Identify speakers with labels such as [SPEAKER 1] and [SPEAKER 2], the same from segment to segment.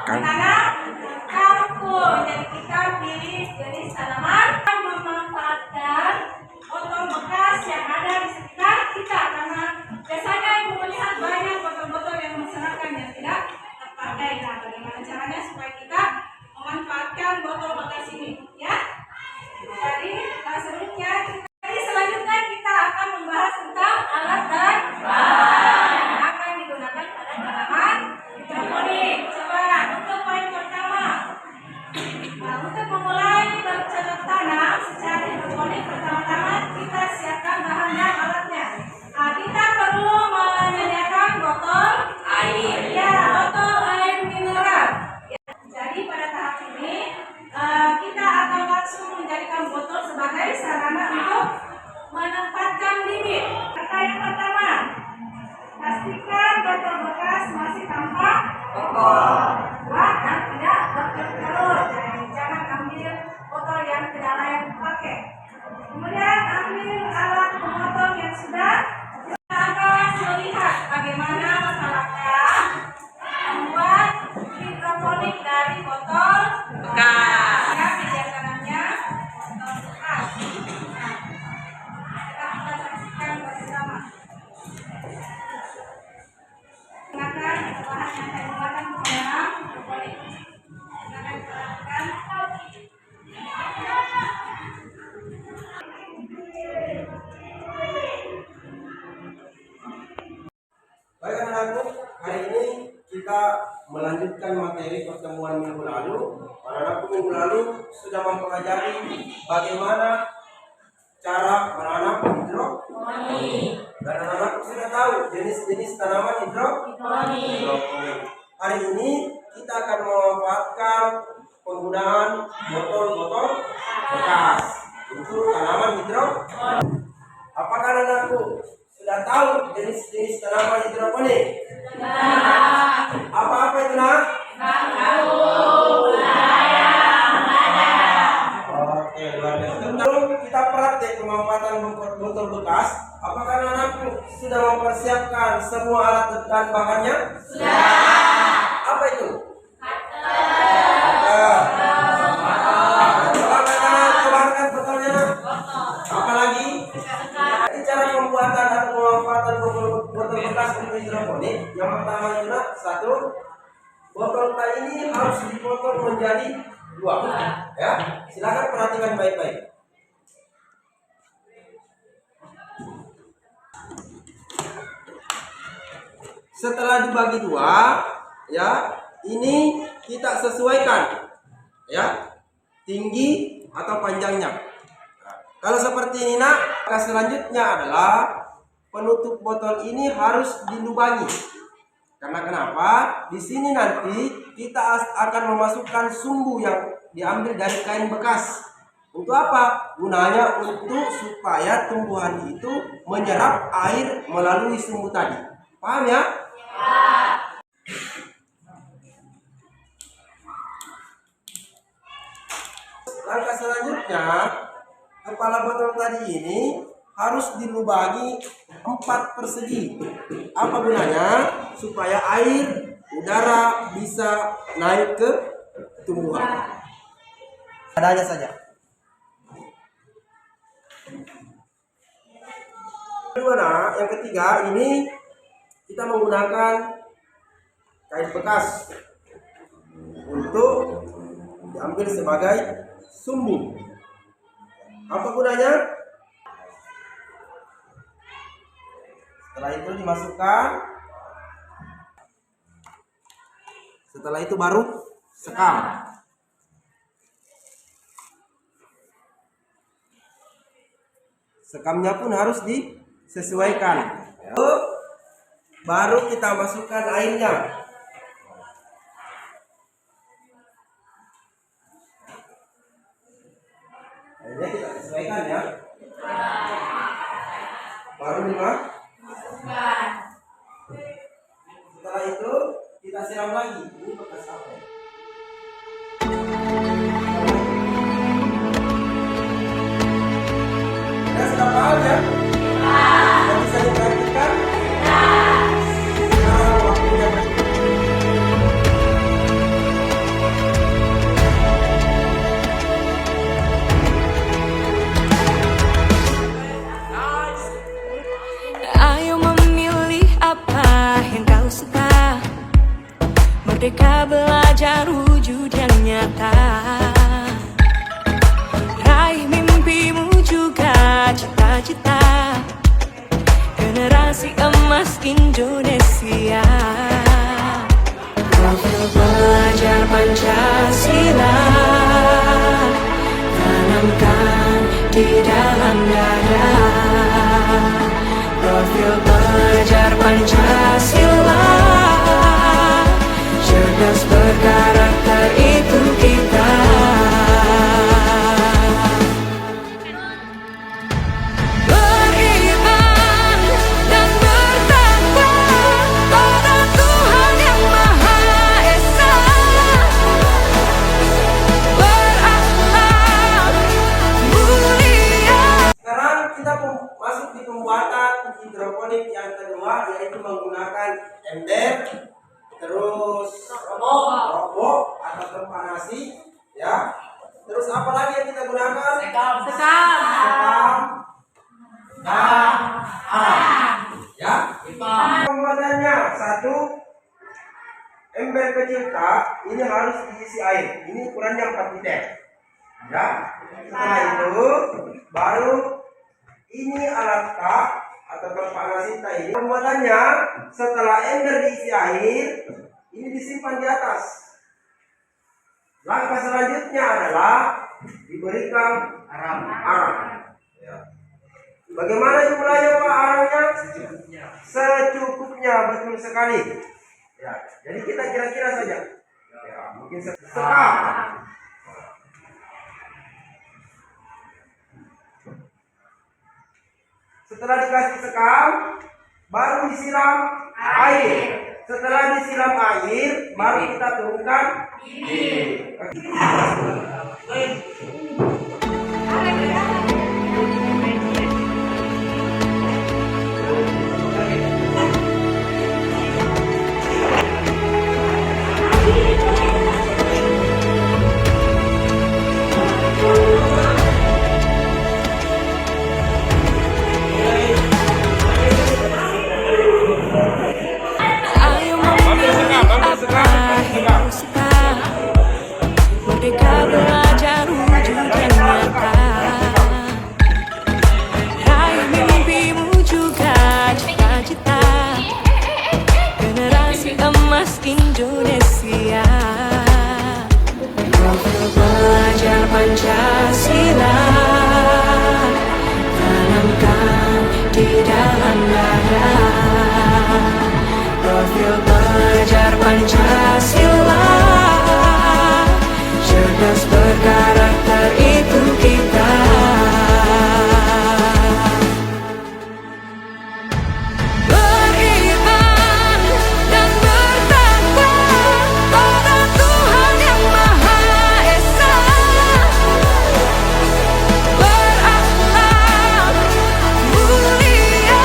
[SPEAKER 1] menanam kangkung. Jadi kita pilih jenis tanaman yang memanfaatkan botol bekas yang ada di sekitar kita, karena biasanya ibu melihat banyak botol-botol yang berserakan yang tidak terpakai. Nah, bagaimana caranya supaya kita memanfaatkan botol bekas ini, ya? Jadi selanjutnya kita akan membahas tentang alat dan bahan yang akan digunakan pada tanaman hidroponik. Coba untuk poin pertama, untuk memulai bercocok tanam secara hidroponik, pertama-tama kita siapkan bahan dan alatnya. Kita perlu menyediakan botol air, ya, botol air mineral. Jadi pada tahap ini kita akan langsung menjadikan botol sebagai sarana untuk menempatkan bibit. Kata yang pertama, pastikan botol bekas masih tampak kokoh, kuat dan tidak berkerut. Jangan ambil botol yang tidak layak dipakai. Kemudian ambil alat pemotong yang sudah. Kita akan melihat bagaimana masalahnya membuat hidroponik dari botol bekas. Ya, media tanamnya botol bekas. Nah, kita saksikan bersama. Gunakan bahan yang saya gunakan untuk dalam hidroponik. Silakan perhatikan.
[SPEAKER 2] Baik anak-anakku, hari ini kita melanjutkan materi pertemuan minggu lalu. Anak-anakku minggu lalu sudah mempelajari bagaimana cara menanam hidroponik. Dan anak-anakku sudah tahu jenis-jenis tanaman hidroponik. Hari ini kita akan memanfaatkan penggunaan botol-botol bekas untuk tanaman hidroponik. Apakah anak-anakku sudah tahu jenis-jenis tanaman hidroponik? Apa-apa itu nak? Oke, luar biasa. Sebelum kita praktek pemanfaatan botol bekas, apakah anak-anakku sudah mempersiapkan semua alat dan bahannya? Sudah. Apa itu? Cobakan botolnya. Apa lagi? Cara pembuatan atau pemanfaatan botol bekas untuk hidroponik, yang pertama itu satu, botol teh ini harus dipotong menjadi dua. Ya, silakan perhatikan baik-baik. Setelah dibagi dua, ya, ini kita sesuaikan, ya, tinggi atau panjangnya. Kalau seperti ini nak, maka selanjutnya adalah penutup botol ini harus dilubangi. Karena kenapa? Di sini nanti kita akan memasukkan sumbu yang diambil dari kain bekas. Untuk apa? Gunanya untuk supaya tumbuhan itu menyerap air melalui sumbu tadi. Paham ya? Langkah selanjutnya, kepala botol tadi ini harus dilubangi 4 persegi. Apa gunanya? Supaya air, udara bisa naik ke tumbuhan. Adanya saja. Yang ketiga, ini kita menggunakan kain bekas untuk diambil sebagai sumbu. Apa gunanya? Setelah itu dimasukkan. Setelah itu baru sekam. Sekamnya pun harus disesuaikan. Baru kita masukkan airnya. Airnya kita sesuaikan ya. Baru dimasukkan. Setelah itu kita siram lagi. Ini bekas apa? Sudah paham ya? Sudah bisa diperhatikan? Sekarang waktunya
[SPEAKER 3] cita-cita generasi emas Indonesia. Profil pelajar Pancasila tanamkan di dalam dada. Profil pelajar Pancasila cerdas berkarakter itu kita. Beriman dan bertakwa pada Tuhan yang Maha Esa. Berakhlak mulia.
[SPEAKER 2] Sekarang kita masuk di pembuatan hidroponik yang kedua, yaitu menggunakan ember, terus robok atau tempat nasi, ya. Terus apa lagi yang kita gunakan? Sekam. Ya. Pembuatannya satu, ember kecil tak ini harus diisi air. Ini ukurannya 4 liter. Ya. Setelah itu baru ini alat tak atau tempat nasi tak ini. Pembuatannya setelah ember diisi air, ini disimpan di atas. Langkah selanjutnya adalah diberikan arang. Ya. Bagaimana jumlahnya Pak arangnya? Secukupnya, betul sekali. Ya. Jadi kita kira-kira saja. Ya, mungkin sekam. Setelah dikasih sekam, baru disiram air. Setelah disiram air, baru kita turunkan ini.
[SPEAKER 3] Ayo memilih apa yang suka. Merdeka belajar wujud yang nyata. Raih mimpimu juga cita-cita generasi emas Indonesia. Profil pelajar Pancasila tanamkan di dalam dada. Profil pelajar Pancasila cerdas berkarakter itu kita. Beriman dan bertakwa pada Tuhan yang Maha Esa. Berakhlak mulia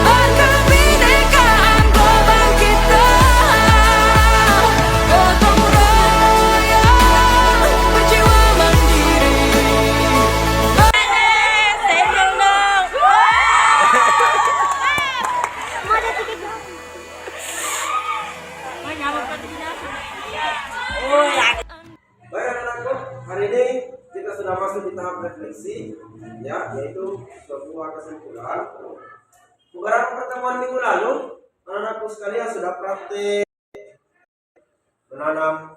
[SPEAKER 3] berkebinekaan global kita. Gotong royong berjiwa mandiri.
[SPEAKER 2] Baik anak-anakku, hari ini kita sudah masuk di tahap refleksi, ya, yaitu sebuah kesimpulan. Beberapa pertemuan minggu lalu, anak-anakku sekalian sudah praktik menanam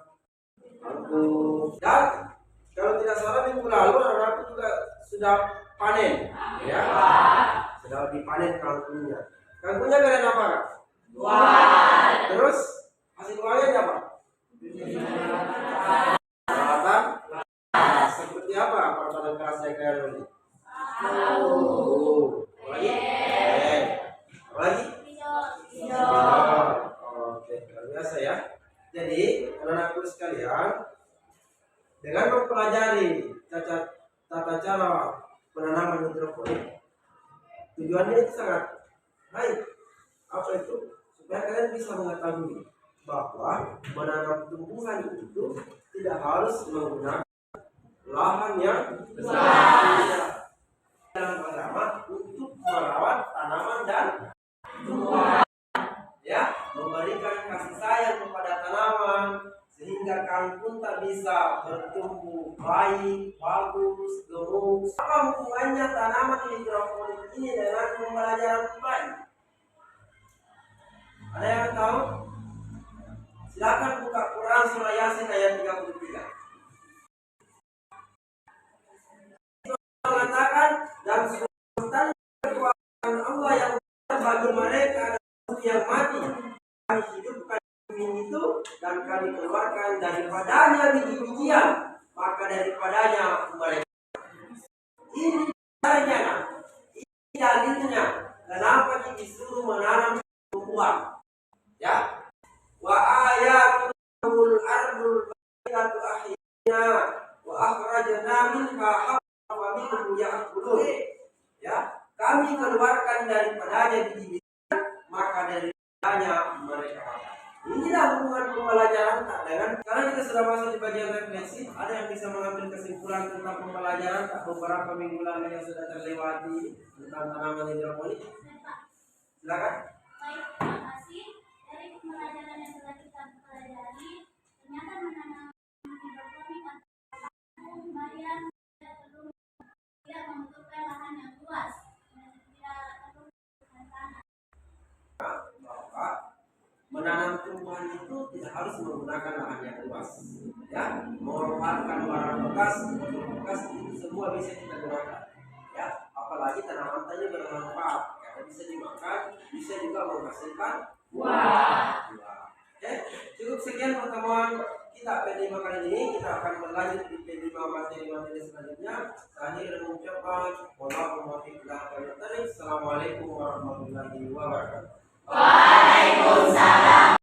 [SPEAKER 2] kangkung, dan kalau tidak salah minggu lalu anak-anakku juga sudah panen, ya, sudah dipanen kangkungnya. Kangkungnya kalian apa? Buah. Terus hasil buahnya apa? Peralatan seperti apa peralatan kelas yang kalian beli? Lagi? Apa lagi? Oke, luar biasa ya. Jadi, anak-anakku sekalian, dengan mempelajari tata cara penanaman hidroponik, tujuannya itu sangat baik. Apa itu? Supaya kalian bisa mengetahui bahwa menanam tumbuhan itu tidak harus menggunakan lahan yang besar. Dalam agama untuk merawat tanaman dan tumbuhan, ya, memberikan kasih sayang kepada tanaman sehingga kalau sekarang pun tak bisa bertumbuh baik, bagus, gemuk. Apa hubungannya tanaman hidroponik ini dengan pembelajaran baik? Ada yang tahu? Silakan buka Quran surah Yasin ayat 33. Mengatakan dan sultan kekuatan Allah yang bagi mereka yang mati, kami hidupkan bumi itu dan kami keluarkan daripadanya biji-bijian, maka daripadanya mereka. Ini caranya, ini dalilnya kenapa kita disuruh menanam tumbuhan. Ya, wa ayatul ardul bayyinatu ahyina wa akhrajna minha habban wa minhu ya'kulun. Ya, kami keluarkan daripadanya biji-bijian, maka daripadanya mereka. Inilah hubungan pembelajaran tak dengan. Karena kita sudah masuk di bagian refleksi, ada yang bisa mengambil kesimpulan tentang pembelajaran tak beberapa minggu lalu yang sudah terlewati tentang tanaman hidroponik? Silakan.
[SPEAKER 4] Baik, terima kasih. Dari pembelajaran yang telah kita pelajari, ternyata menanam hidroponik atau lumayan tidak membutuhkan lahan yang luas dan tidak perlu membutuhkan tanah.
[SPEAKER 2] Bahwa menanam tumbuhan itu tidak harus menggunakan lahan yang luas. Ya, memanfaatkan barang bekas itu semua bisa kita gunakan. Ya, apalagi tanaman tadi bermanfaat karena bisa dimakan, bisa juga menghasilkan buah. Oke, cukup sekian pertemuan kita P5 kali ini. Kita akan berlanjut di P5 materi-materi selanjutnya. Akhir mengucapkan Assalamualaikum warahmatullahi wabarakatuh.
[SPEAKER 1] Waalaikumsalam.